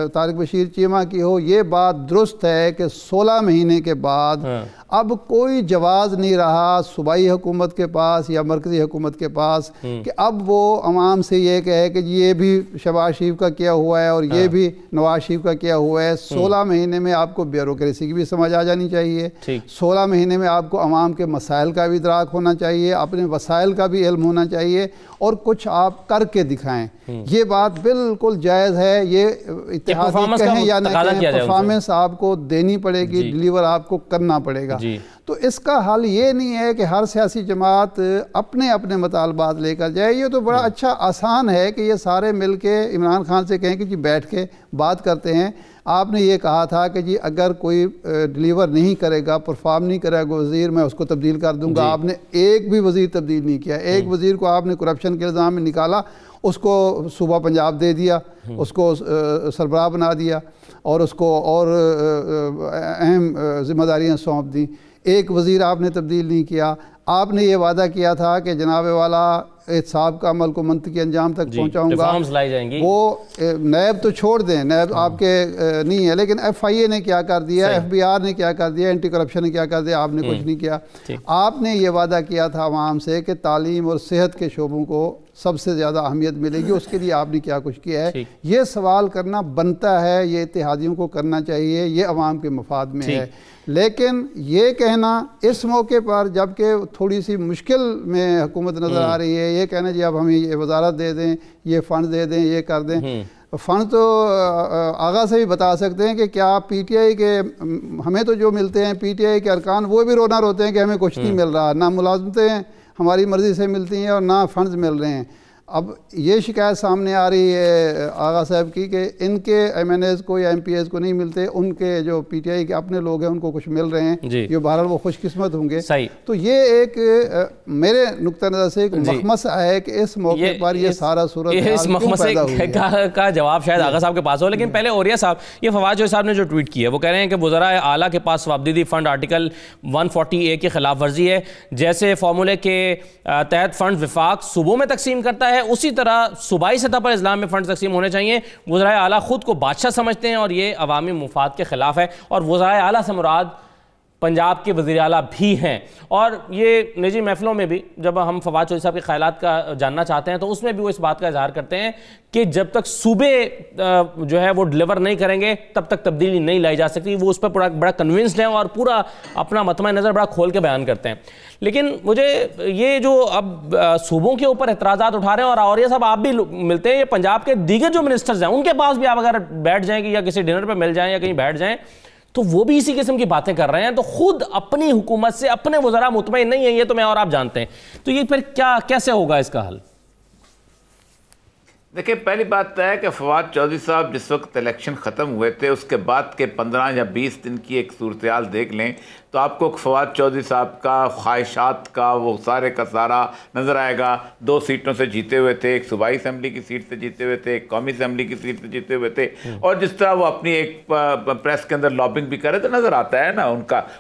तारिक बशीर चीमा की हो, ये बात दुरुस्त है कि 16 महीने के बाद अब कोई जवाज़ नहीं रहा सूबाई हुकूमत के पास या मरकज़ी हुकूमत के पास कि अब वो अवाम से ये कहे कि ये भी शहबाज शरीफ का किया हुआ है और ये भी नवाज शरीफ का किया हुआ है। 16 महीने में आपको ब्यूरोक्रेसी की भी समझ आ जानी चाहिए, 16 महीने में आपको अवाम के मसाइल का भी इदराक होना चाहिए, अपने वसाइल का भी इल्म होना चाहिए और कुछ आप करके दिखाएं। ये बात बिल्कुल जायज़ है। ये इत्तेहादी कहें या न कहें, परफॉर्मेंस आपको देनी पड़ेगी, डिलीवर आपको करना पड़ेगा। तो इसका हल ये नहीं है कि हर सियासी जमात अपने अपने मुतालबात लेकर जाए। ये तो बड़ा अच्छा आसान है कि ये सारे मिल के इमरान खान से कहें कि जी बैठ के बात करते हैं। आपने ये कहा था कि जी अगर कोई डिलीवर नहीं करेगा, परफॉर्म नहीं करेगा वज़ीर, मैं उसको तब्दील कर दूंगा। आपने एक भी वज़ीर तब्दील नहीं किया। एक वज़ीर को आपने करप्शन के इल्ज़ाम में निकाला, उसको सूबा पंजाब दे दिया, उसको सरबराह बना दिया और उसको और अहम जिम्मेदारियाँ सौंप दी। एक वज़ीर आपने तब्दील नहीं किया। आपने ये वादा किया था कि जनाब वाला एहतसाब का अमल को मंतकी अंजाम तक पहुँचाऊँगा। वो नैब तो छोड़ दें, नैब आपके नहीं है, लेकिन FIA ने क्या कर दिया, FBR ने क्या कर दिया, एंटी करप्शन ने क्या कर दिया, आपने कुछ नहीं किया। आपने ये वादा किया था आवाम से कि तालीम और सेहत के शोबों को सबसे ज़्यादा अहमियत मिलेगी, उसके लिए आपने क्या कुछ किया है, ये सवाल करना बनता है, ये इत्तेहादियों को करना चाहिए, ये अवाम के मफाद में है। लेकिन ये कहना इस मौके पर जबकि थोड़ी सी मुश्किल में हुकूमत नज़र आ रही है, ये कहना जी अब हमें ये वजारत दे दें, ये फ़ंड दे दें, ये कर दें। फ़ंड तो आगा से भी बता सकते हैं कि क्या PTI के हमें तो जो मिलते हैं PTI के अरकान वो भी रोना रोते हैं कि हमें कुछ नहीं मिल रहा, ना मुलाजमतें हमारी मर्ज़ी से मिलती हैं और ना फ़ंड्स मिल रहे हैं। अब ये शिकायत सामने आ रही है आगा साहब की कि इनके MNAs को या MPAs को नहीं मिलते, उनके जो PTI के अपने लोग हैं उनको कुछ मिल रहे हैं, जो बहरहाल वो खुशकिस्मत होंगे। तो ये एक मेरे नुक्ता नज़र से एक मखमसा है कि इस मौके पर ये सारा सूरत इस मखमसे का जवाब शायद आगा साहब के पास हो। लेकिन पहले औरिया साहब, ये फवाद चौधरी साहब ने जो ट्वीट किया है वो कह रहे हैं कि वज़राए आला के पास सवाबदीदी फ़ंड आर्टिकल 140A की खिलाफ वर्जी है। जैसे फार्मूले के तहत फ़ंड विफाक सूबों में तकसीम करता है, उसी तरह सूबाई सतह पर इस्लाम में फंड तकसीम होने चाहिए। वज़राए आला खुद को बादशाह समझते हैं और ये अवामी मुफाद के खिलाफ है। और वज़राए आला से मुराद पंजाब के वज़ीर आला भी हैं। और ये निजी महफिलों में भी जब हम फवाद चौधरी साहब के ख्यालात का जानना चाहते हैं तो उसमें भी वो इस बात का इजहार करते हैं कि जब तक सूबे जो है वो डिलीवर नहीं करेंगे तब तक तब्दीली नहीं लाई जा सकती। वो उस पर बड़ा कन्विंस्ड हैं और पूरा अपना मतमा नज़र बड़ा खोल के बयान करते हैं। लेकिन मुझे ये जो अब सूबों के ऊपर एतराज़ात उठा रहे हैं, और औरिया साहब आप भी मिलते हैं, ये पंजाब के दीगर जो मिनिस्टर्स हैं उनके पास भी आप अगर बैठ जाएंगे या किसी डिनर पर मिल जाएं या कहीं बैठ जाएं तो वो भी इसी किस्म की बातें कर रहे हैं। तो खुद अपनी हुकूमत से अपने वज़रा मुतमईन नहीं है, ये तो मैं और आप जानते हैं। तो ये फिर क्या कैसे होगा इसका हल? देखिए, पहली बात है कि फवाद चौधरी साहब जिस वक्त इलेक्शन ख़त्म हुए थे उसके बाद के 15 या 20 दिन की एक सूरत हाल देख लें तो आपको फवाद चौधरी साहब का ख्वाहिशात का वो सारे का सारा नज़र आएगा। 2 सीटों से जीते हुए थे, एक सूबाई असम्बली की सीट से जीते हुए थे, एक कौमी असम्बली की सीट से जीते हुए थे, और जिस तरह वो अपनी एक प्रेस के अंदर लॉबिंग भी करे तो नज़र आता है ना,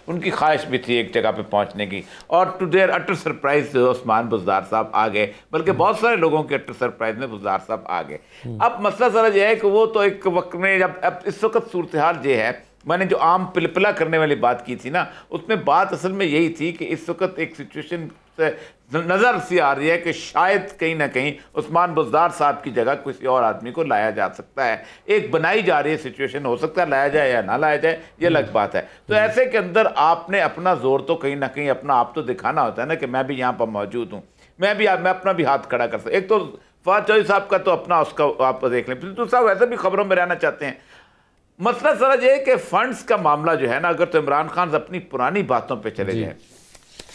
उनकी ख्वाहिश भी थी एक जगह पे पहुंचने की। और to their utter surprise Usman Buzdar sahab आ गए, बल्कि बहुत सारे लोगों के अटर सरप्राइज में बुज़दार साहब आ गए। अब मसला सारा यह है कि वो तो एक वक्त में जब अब इस वक्त सूरत हाल ये है, मैंने जो आम पिलपिला करने वाली बात की थी ना, उसमें बात असल में यही थी कि इस वक्त एक सिचुएशन नज़र सी आ रही है कि शायद कहीं ना कहीं उस्मान बुज़दार साहब की जगह किसी और आदमी को लाया जा सकता है। एक बनाई जा रही है सिचुएशन, हो सकता है लाया जाए या ना लाया जाए, ये अलग बात है। तो ऐसे के अंदर आपने अपना जोर तो कहीं ना कहीं अपना आप तो दिखाना होता है ना कि मैं भी यहाँ पर मौजूद हूँ, मैं अपना भी हाथ खड़ा कर सकता। एक तो फवाद चौधरी साहब का तो अपना उसका आप देख लें, फिर साहब वैसे भी खबरों में रहना चाहते हैं। मसला सारा ये है कि फंड्स का मामला जो है ना, अगर तो इमरान खान अपनी पुरानी बातों पे चले जाए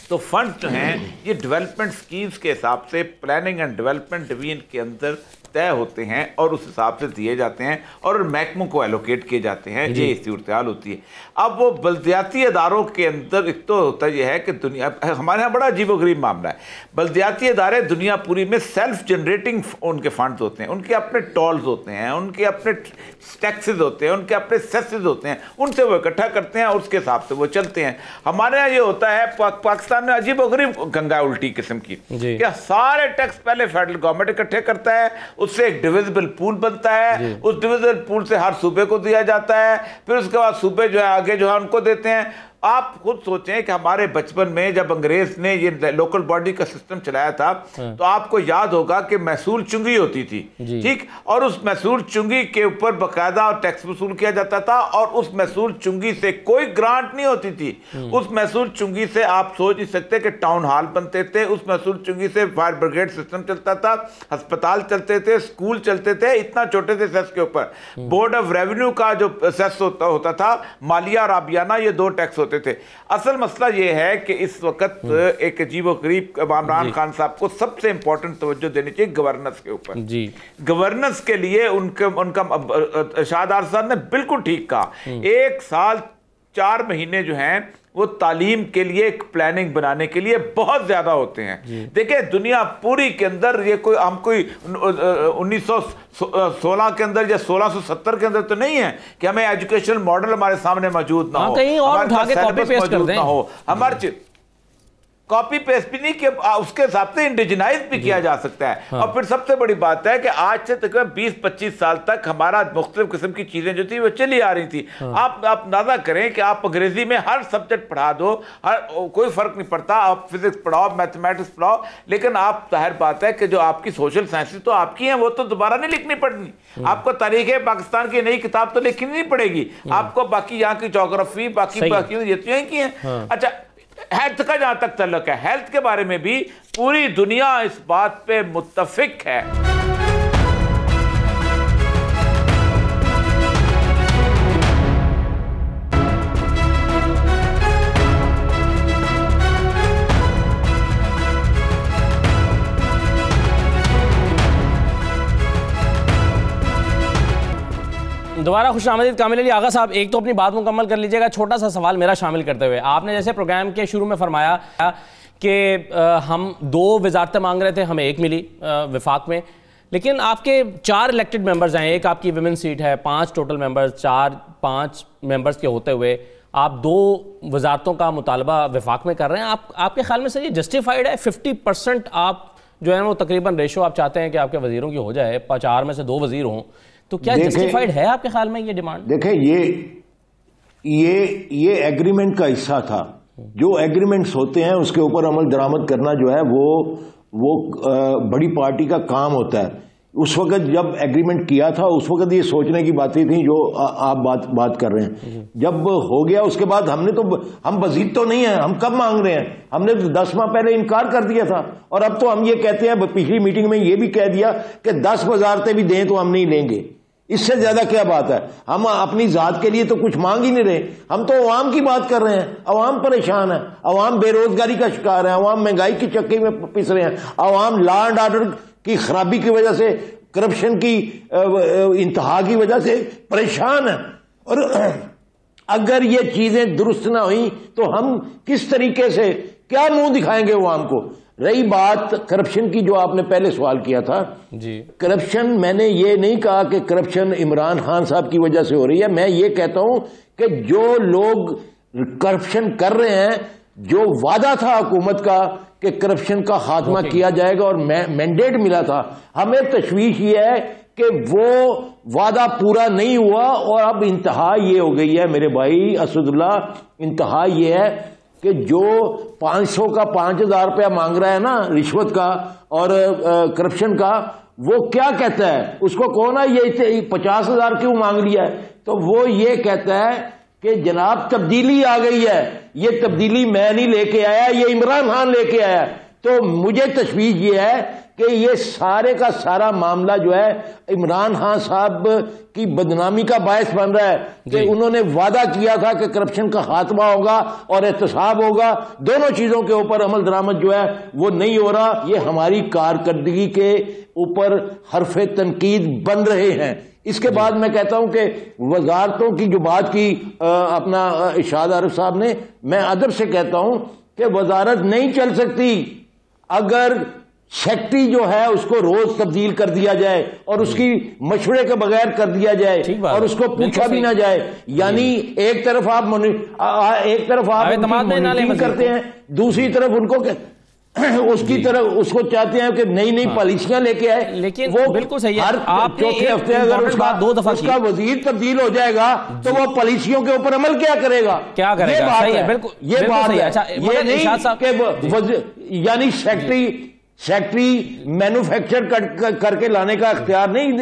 तो फंड्स जो हैं ये डेवलपमेंट स्कीम्स के हिसाब से प्लानिंग एंड डेवलपमेंट डिवीजन के अंदर तय होते हैं और उस हिसाब से दिए जाते हैं और महकमों को एलोकेट किए जाते हैं। ये सूरत हाल होती है। अब वो बल्दियाती अदारों के अंदर एक तो होता यह है कि दुनिया, हमारे यहाँ बड़ा अजीबोगरीब मामला है, बल्दियाती अदारे दुनिया पूरी में सेल्फ जनरेटिंग उनके फंड्स होते हैं, उनके अपने टोल्स होते हैं, उनके अपने टैक्सेस होते हैं, उनके अपने सेसेस होते हैं, उनसे वो इकट्ठा करते हैं और उसके हिसाब से वो चलते हैं। हमारे यहाँ ये होता है पाकिस्तान में अजीबोगरीब गंगा उल्टी किस्म की, क्या सारे टैक्स पहले फेडरल गवर्नमेंट इकट्ठे करता है, उससे एक डिविजिबल पूल बनता है, उस डिविजिबल पूल से हर सूबे को दिया जाता है, फिर उसके बाद सूबे जो है आगे जो है उनको देते हैं। आप खुद सोचें कि हमारे बचपन में जब अंग्रेज ने ये लोकल बॉडी का सिस्टम चलाया था तो आपको याद होगा कि महसूल चुंगी होती थी, ठीक, और उस महसूल चुंगी के ऊपर बाकायदा टैक्स वसूल किया जाता था और उस महसूल चुंगी से कोई ग्रांट नहीं होती थी। उस महसूल चुंगी से आप सोच नहीं सकते कि टाउन हॉल बनते थे, उस महसूल चुंगी से फायर ब्रिगेड सिस्टम चलता था, अस्पताल चलते थे, स्कूल चलते थे, इतना छोटे से सेस के ऊपर। बोर्ड ऑफ रेवेन्यू का जो सेस होता था, मालिया और आबियाना, ये 2 टैक्स होते थे। असल मसला यह है कि इस वक्त एक अजीबोगरीब इमरान खान साहब को सबसे इंपॉर्टेंट तवज्जो देनी चाहिए गवर्नेंस के ऊपर। गवर्नेंस के लिए उनका शाहदार साहब ने बिल्कुल ठीक कहा, 1 साल 4 महीने जो हैं वो तालीम के लिए एक प्लानिंग बनाने के लिए बहुत ज्यादा होते हैं। देखिए दुनिया पूरी के अंदर ये कोई हम कोई 1916 के अंदर या 1670 के अंदर तो नहीं है कि हमें एजुकेशनल मॉडल हमारे सामने मौजूद ना हो, कहीं और उठा के कॉपी पेस्ट कर दें, हमारे कॉपी पेस्ट भी नहीं कि उसके हिसाब से इंडिजिनाइज भी किया जा सकता है। हाँ। और फिर सबसे बड़ी बात है कि आज से तकरीबन 20-25 साल तक हमारा मुख्तलिफ किस्म की चीजें जो थी वो चली आ रही थी। हाँ। आप अंदाजा करें कि आप अंग्रेजी में हर सब्जेक्ट पढ़ा दो, कोई फर्क नहीं पड़ता, आप फिजिक्स पढ़ाओ, मैथमेटिक्स पढ़ाओ, लेकिन आप जाहिर बात है कि जो आपकी सोशल साइंसेस तो आपकी हैं, वो तो दोबारा नहीं लिखनी पड़नी। आपको तारीख पाकिस्तान की नई किताब तो लिखनी नहीं पड़ेगी, आपको बाकी यहाँ की ज्योग्राफी बाकी ये की है। अच्छा, हेल्थ का जहां तक तल्लुक है, हेल्थ के बारे में भी पूरी दुनिया इस बात पे मुत्तफिक है। दोबारा खुशामदीद कामिल अली आगा साहब, एक तो अपनी बात मुकम्मल कर लीजिएगा, छोटा सा सवाल मेरा शामिल करते हुए। आपने जैसे प्रोग्राम के शुरू में फरमाया कि हम 2 वजारतें मांग रहे थे, हमें 1 मिली वफाक में, लेकिन आपके 4 इलेक्टेड मेंबर्स हैं, एक आपकी विमेन सीट है, 5 टोटल मेंबर्स, 4-5 मेंबर्स के होते हुए आप 2 वजारतों का मुतालबा वफाक में कर रहे हैं। आपके ख्याल में सर ये जस्टिफाइड है? 50% आप जो है वो तकरीबन रेशो आप चाहते हैं कि आपके वजीरों की हो जाए, 4 में से 2 वजीर हों, तो क्या जस्टिफाइड है आपके ख्याल में ये डिमांड? देखें, ये एग्रीमेंट का हिस्सा था। जो एग्रीमेंट्स होते हैं उसके ऊपर अमल दरामद करना जो है वो बड़ी पार्टी का काम होता है। उस वक्त जब एग्रीमेंट किया था उस वक्त ये सोचने की बातें थी जो आप बात कर रहे हैं। जब हो गया उसके बाद हम वजीर तो नहीं है, हम कब मांग रहे हैं? हमने तो 10 माह पहले इनकार कर दिया था, और अब तो हम ये कहते हैं, पिछली मीटिंग में ये भी कह दिया कि 10 वजारतें भी दें तो हम नहीं लेंगे। इससे ज्यादा क्या बात है? हम अपनी जात के लिए तो कुछ मांग ही नहीं रहे, हम तो अवाम की बात कर रहे हैं। अवाम परेशान है, अवाम बेरोजगारी का शिकार है, अवाम महंगाई की चक्की में पिस रहे हैं, अवाम लॉ एंड ऑर्डर की खराबी की वजह से, करप्शन की इंतहा की वजह से परेशान है। और अगर ये चीजें दुरुस्त ना हुई तो हम किस तरीके से क्या मुंह दिखाएंगे अवाम को? रही बात करप्शन की, जो आपने पहले सवाल किया था जी, करप्शन, मैंने ये नहीं कहा कि करप्शन इमरान खान साहब की वजह से हो रही है। मैं ये कहता हूं कि जो लोग करप्शन कर रहे हैं, जो वादा था हुकूमत का कि करप्शन का खात्मा किया जाएगा और मैंडेट मिला था, हमें तशवीश ये है कि वो वादा पूरा नहीं हुआ। और अब इंतहा ये हो गई है मेरे भाई असदुल्ला, इंतहा ये है कि जो 500 का 5000 रुपया मांग रहा है ना रिश्वत का और करप्शन का, वो क्या कहता है? उसको कहो ना ये 50,000 क्यों मांग लिया है, तो वो ये कहता है कि जनाब तब्दीली आ गई है, ये तब्दीली मैं नहीं लेके आया, ये इमरान खान लेके आया। तो मुझे तशवीश ये है कि ये सारे का सारा मामला जो है इमरान खान साहब की बदनामी का बायस बन रहा है कि उन्होंने वादा किया था कि करप्शन का खात्मा होगा और एहतसाब होगा, दोनों चीजों के ऊपर अमल दरामद जो है वो नहीं हो रहा। ये हमारी कारकर्दगी के ऊपर हरफे तनकीद बन रहे हैं। इसके बाद मैं कहता हूं कि वजारतों की जो बात की अपना इरशाद आरिफ साहब ने, मैं अदब से कहता हूं कि वजारत नहीं चल सकती अगर सेक्रेटरी जो है उसको रोज तब्दील कर दिया जाए और उसकी मशवरे के बगैर कर दिया जाए और उसको पूछा भी ना जाए। यानी एक तरफ आप मॉनिटरिंग करते हैं, दूसरी तरफ उनको उसकी तरफ उसको चाहते हैं कि नई नई पॉलिसियां लेके आए। लेकिन वो बिल्कुल सही है, हर चौथे हफ्ते अगर उसका वजीर तब्दील हो जाएगा तो वो पॉलिसियों के ऊपर अमल क्या करेगा? सही है, बिल्कुल ये बात है। अच्छा, ये नहीं यानी सेक्रेटरी मैन्युफैक्चर करके लाने का इख्तियार नहीं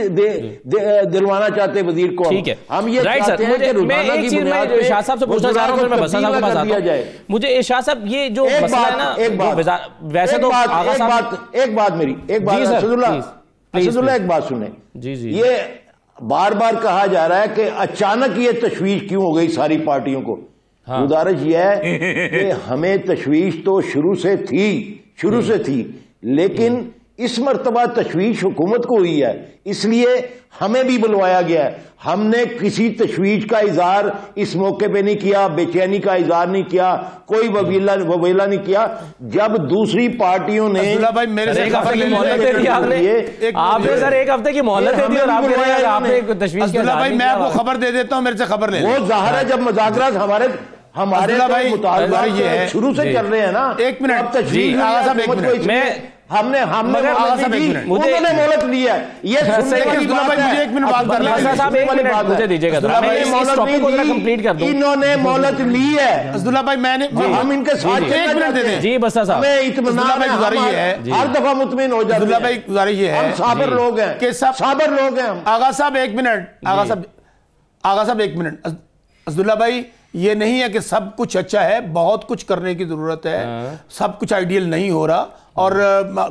दिलवाना चाहते वजीर को। ठीक है, हम ये चाहते हैं कि रोजाना की बुनियाद पे इरशाद साहब से पूछना चाह रहा हूं, मैं बसा साहब के पास आता हूं। मुझे इरशाद साहब ये जो मसला है ना, वैसे तो एक बात मेरी असदुल्ला एक बात सुने जी। ये बार बार कहा जा रहा है कि अचानक ये तशवीश क्यों हो गई सारी पार्टियों को। गुजारिश यह है कि हमें तशवीश तो शुरू से थी, लेकिन इस मर्तबा तशवीश हुकूमत को हुई है, इसलिए हमें भी बुलवाया गया है। हमने किसी तशवीश का इजहार इस मौके पे नहीं किया, बेचैनी का इजहार नहीं किया, कोई ववेला नहीं किया। जब दूसरी पार्टियों ने भाई मेरे से आपने सर 1 हफ्ते की मोहलत दे दी और आपने तशवीश भाई मैं आपको खबर दे देता हूं, मेरे से खबर ले। वो जाहिर है जब मुज़ाकरात हमारे मुतालबा ये है शुरू से कर रहे हैं ना। एक मिनट जी, हमने उन्होंने मोहलत ली है। ये मुझे एक मिनट बात कर लीजिए, इन्होंने मोहलत ली है अब्दुल्ला भाई, मैंने हम इनके साथ एक मिनट दे दें जी। बस साहब हर दफा मुतमिन हो जाते अब्दुल्ला भाई, गुजारिश ये है, साबर लोग हैं कि सब साबर लोग हैं। आगा साहब एक मिनट, आगा साहब एक मिनट। अब्दुल्ला भाई, ये नहीं है कि सब कुछ अच्छा है, बहुत कुछ करने की जरूरत है, सब कुछ आइडियल नहीं हो रहा, और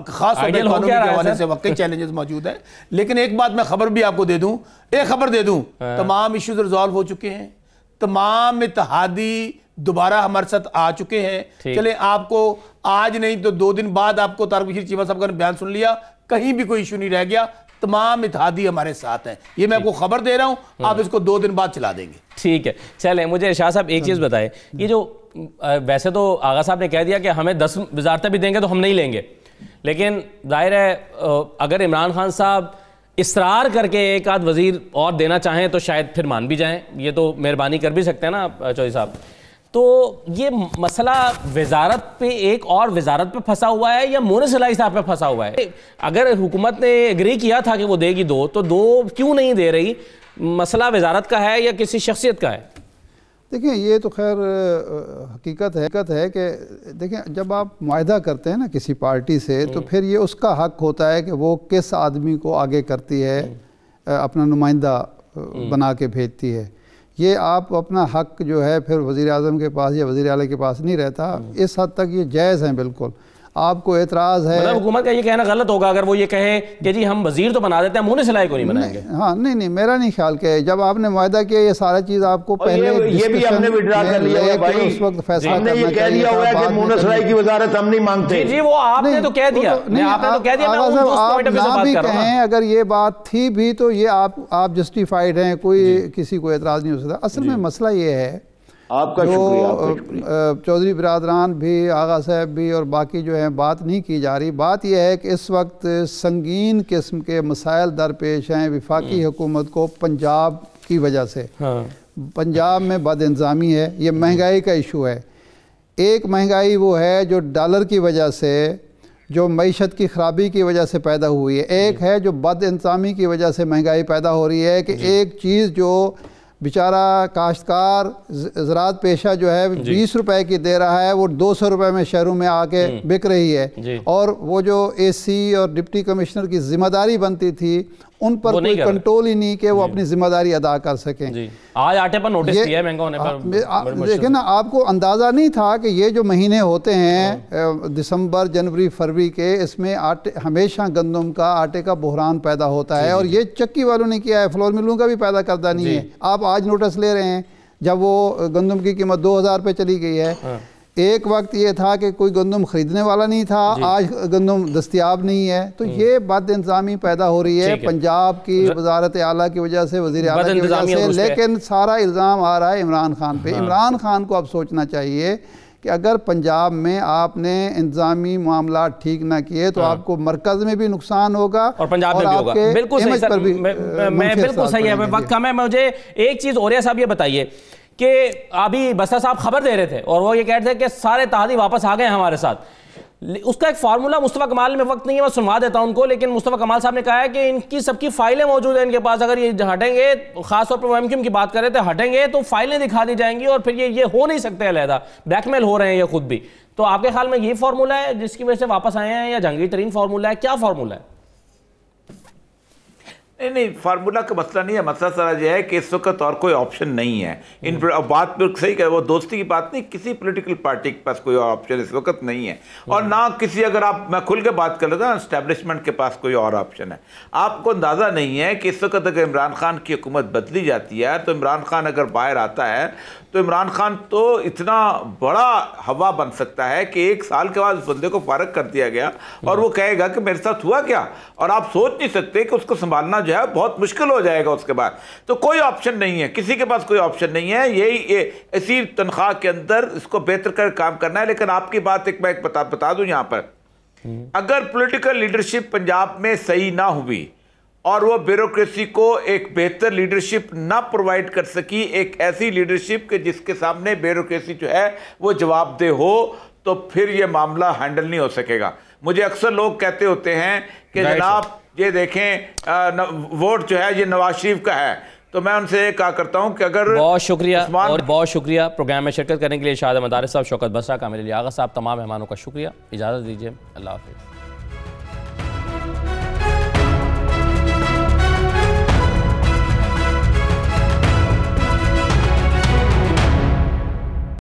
खास तौर पर कानून के हवाले से वाकई चैलेंजेस मौजूद है। लेकिन एक बात मैं खबर भी आपको दे दूं, तमाम इश्यूज रिजॉल्व हो चुके हैं, तमाम इत्तेहादी दोबारा हमारे साथ आ चुके हैं। चले, आपको आज नहीं तो 2 दिन बाद आपको तारिक बशीर चीमा साहब का बयान सुन लिया, कहीं भी कोई इशू नहीं रह गया, तमाम इत्तेहादी हमारे साथ हैं। ये मैं आपको खबर दे रहा हूं, आप इसको 2 दिन बाद चला देंगे। ठीक है, चले मुझे इरशाद साहब एक चीज़ बताएं, ये जो वैसे तो आगा साहब ने कह दिया कि हमें 10 वजारतें भी देंगे तो हम नहीं लेंगे, लेकिन जाहिर है अगर इमरान खान साहब इसरार करके एक आध वजीर और देना चाहें तो शायद फिर मान भी जाएं, ये तो मेहरबानी कर भी सकते हैं ना चौधरी साहब। तो ये मसला वजारत पे एक और वजारत पे फंसा हुआ है या मोनिस इलाही साहब पे फंसा हुआ है? अगर हुकूमत ने एग्री किया था कि वो देगी 2, तो 2 क्यों नहीं दे रही? मसला वजारत का है या किसी शख्सियत का है? देखिए, ये तो खैर हकीकत है कि देखिए, जब आप मुआहदा करते हैं ना किसी पार्टी से, तो फिर ये उसका हक होता है कि वो किस आदमी को आगे करती है, अपना नुमाइंदा बना के भेजती है। ये आप अपना हक जो है फिर वज़ीर आज़म के पास या वज़ीर आला के पास नहीं रहता। इस हद तक ये जायज़ है बिल्कुल। आपको एतराज़ है, मतलब हुकूमत का ये कहना गलत होगा अगर वो ये कहे कि जी हम वजीर तो बना देते हैं, मोनिस इलाही को नहीं बनाएंगे। हाँ, नहीं, मेरा नहीं ख्याल कि जब आपने मुआहदा किया ये सारा चीज़ आपको पहले ये भी हमने विड्रा कर लिया है भाई, उस वक्त फैसला हमने ये कह दिया हुआ है कि मोनिस इलाही की वजारत हम नहीं मांगते। जी, वो आपने तो कह दिया, आप ना भी कहें, अगर ये बात थी भी तो ये आप जस्टिफाइड हैं, कोई किसी को एतराज़ नहीं हो सकता। असल में मसला ये है, आपका शुक्रिया। चौधरी बिरादरान भी, आगा साहब भी और बाकी जो है बात नहीं की जा रही। बात यह है कि इस वक्त संगीन किस्म के मसाइल दरपेश हैं वफाकी हुकूमत को पंजाब की वजह से। पंजाब में बदइंतज़ामी है, ये महंगाई का इशू है। एक महंगाई वो है जो डॉलर की वजह से, जो मईशत की ख़राबी की वजह से पैदा हुई है। एक है जो बदइंतज़ामी की वजह से महंगाई पैदा हो रही है कि एक चीज़ जो बेचारा काश्तकार ज़राअत पेशा जो है 20 रुपए की दे रहा है, वो 200 रुपए में शहरों में आके बिक रही है। और वो जो एसी और डिप्टी कमिश्नर की जिम्मेदारी बनती थी, उन पर कोई कंट्रोल ही नहीं कि वो अपनी जिम्मेदारी अदा कर सकें। आज आटे पर नोटिस दिया है महंगा होने पर। देखिए ना, आपको अंदाज़ा नहीं था कि ये जो महीने होते हैं दिसंबर, जनवरी, फरवरी के, इसमें आटे हमेशा गंदम का, आटे का बहरान पैदा होता है। और ये चक्की वालों ने किया है, फ्लोर मिलों का भी पैदा करता नहीं है। आप आज नोटिस ले रहे हैं जब वो गंदम की कीमत 2000 पे चली गई है। एक वक्त ये था कि कोई गंदम खरीदने वाला नहीं था, आज गंदम दस्तियाब नहीं है। तो ये बदइंतज़ामी पैदा हो रही है पंजाब की वजारत आला की वजह से, वज़ीर आला की वजह से। लेकिन सारा इल्ज़ाम आ रहा है इमरान खान पे। इमरान खान को अब सोचना चाहिए कि अगर पंजाब में आपने इंतजामी मामला ठीक ना किए तो आपको मरकज़ में भी नुकसान होगा और पंजाब में भी होगा। बिल्कुल सही सर, मैं बिल्कुल सही है। वक्त कम है, मुझे एक चीज़ और साहब ये बताइए कि अभी बस्ता साहब खबर दे रहे थे और वो ये कह रहे थे कि सारे तहादी वापस आ गए हमारे साथ। उसका एक फार्मूला मुस्तफ़ा कमाल में वक्त नहीं है, मैं सुनवा देता हूं उनको, लेकिन मुस्तफ़ा कमाल साहब ने कहा है कि इनकी सबकी फाइलें मौजूद हैं इनके पास। अगर ये हटेंगे, खासतौर पर एमक्यूएम की बात कर रहे थे, हटेंगे तो फाइलें दिखा दी जाएंगी और फिर ये हो नहीं सकते अलहदा, ब्लैकमेल हो रहे हैं ये खुद भी। तो आपके ख्याल में ये फार्मूला है जिसकी वजह से वापस आए हैं या जहांगीर तरीन फार्मूला है? क्या फार्मूला है? नहीं, फार्मूला का मसला नहीं है। मसला सारा यह है कि इस वक्त और कोई ऑप्शन नहीं है। इन बात पर सही कह, वो दोस्ती की बात नहीं, किसी पॉलिटिकल पार्टी के पास कोई और ऑप्शन इस वक्त नहीं है। और ना किसी, अगर आप, मैं खुल के बात कर लेता हूँ, एस्टेब्लिशमेंट के पास कोई और ऑप्शन है। आपको अंदाज़ा नहीं है कि इस वक्त अगर इमरान खान की हुकूमत बदली जाती है, तो इमरान खान अगर बाहर आता है तो इमरान खान तो इतना बड़ा हवा बन सकता है कि 1 साल के बाद उस बंदे को फारग कर दिया गया और वो कहेगा कि मेरे साथ हुआ क्या। और आप सोच नहीं सकते कि उसको संभालना जो है बहुत मुश्किल हो जाएगा उसके बाद। तो कोई ऑप्शन नहीं है, किसी के पास कोई ऑप्शन नहीं है। यही इसी तनख्वाह के अंदर इसको बेहतर कर काम करना है। लेकिन आपकी बात मैं बता दूं यहाँ पर, अगर पॉलिटिकल लीडरशिप पंजाब में सही ना हुई और वो ब्यूरोक्रेसी को एक बेहतर लीडरशिप ना प्रोवाइड कर सकी, एक ऐसी लीडरशिप के जिसके सामने ब्यूरोक्रेसी जो है वो जवाबदेह हो, तो फिर ये मामला हैंडल नहीं हो सकेगा। मुझे अक्सर लोग कहते होते हैं कि जनाब ये देखें वोट जो है ये नवाज शरीफ का है, तो मैं उनसे ये कहा करता हूं कि अगर बहुत शुक्रिया और बहुत शुक्रिया प्रोग्राम में शिरकत करने के लिए शाहिद मदारिस साहब, शौकत बसरा, कामिल अली आगा साहब, तमाम मेहमानों का शुक्रिया। इजाज़त दीजिए, अल्लाह हाफ़िज़।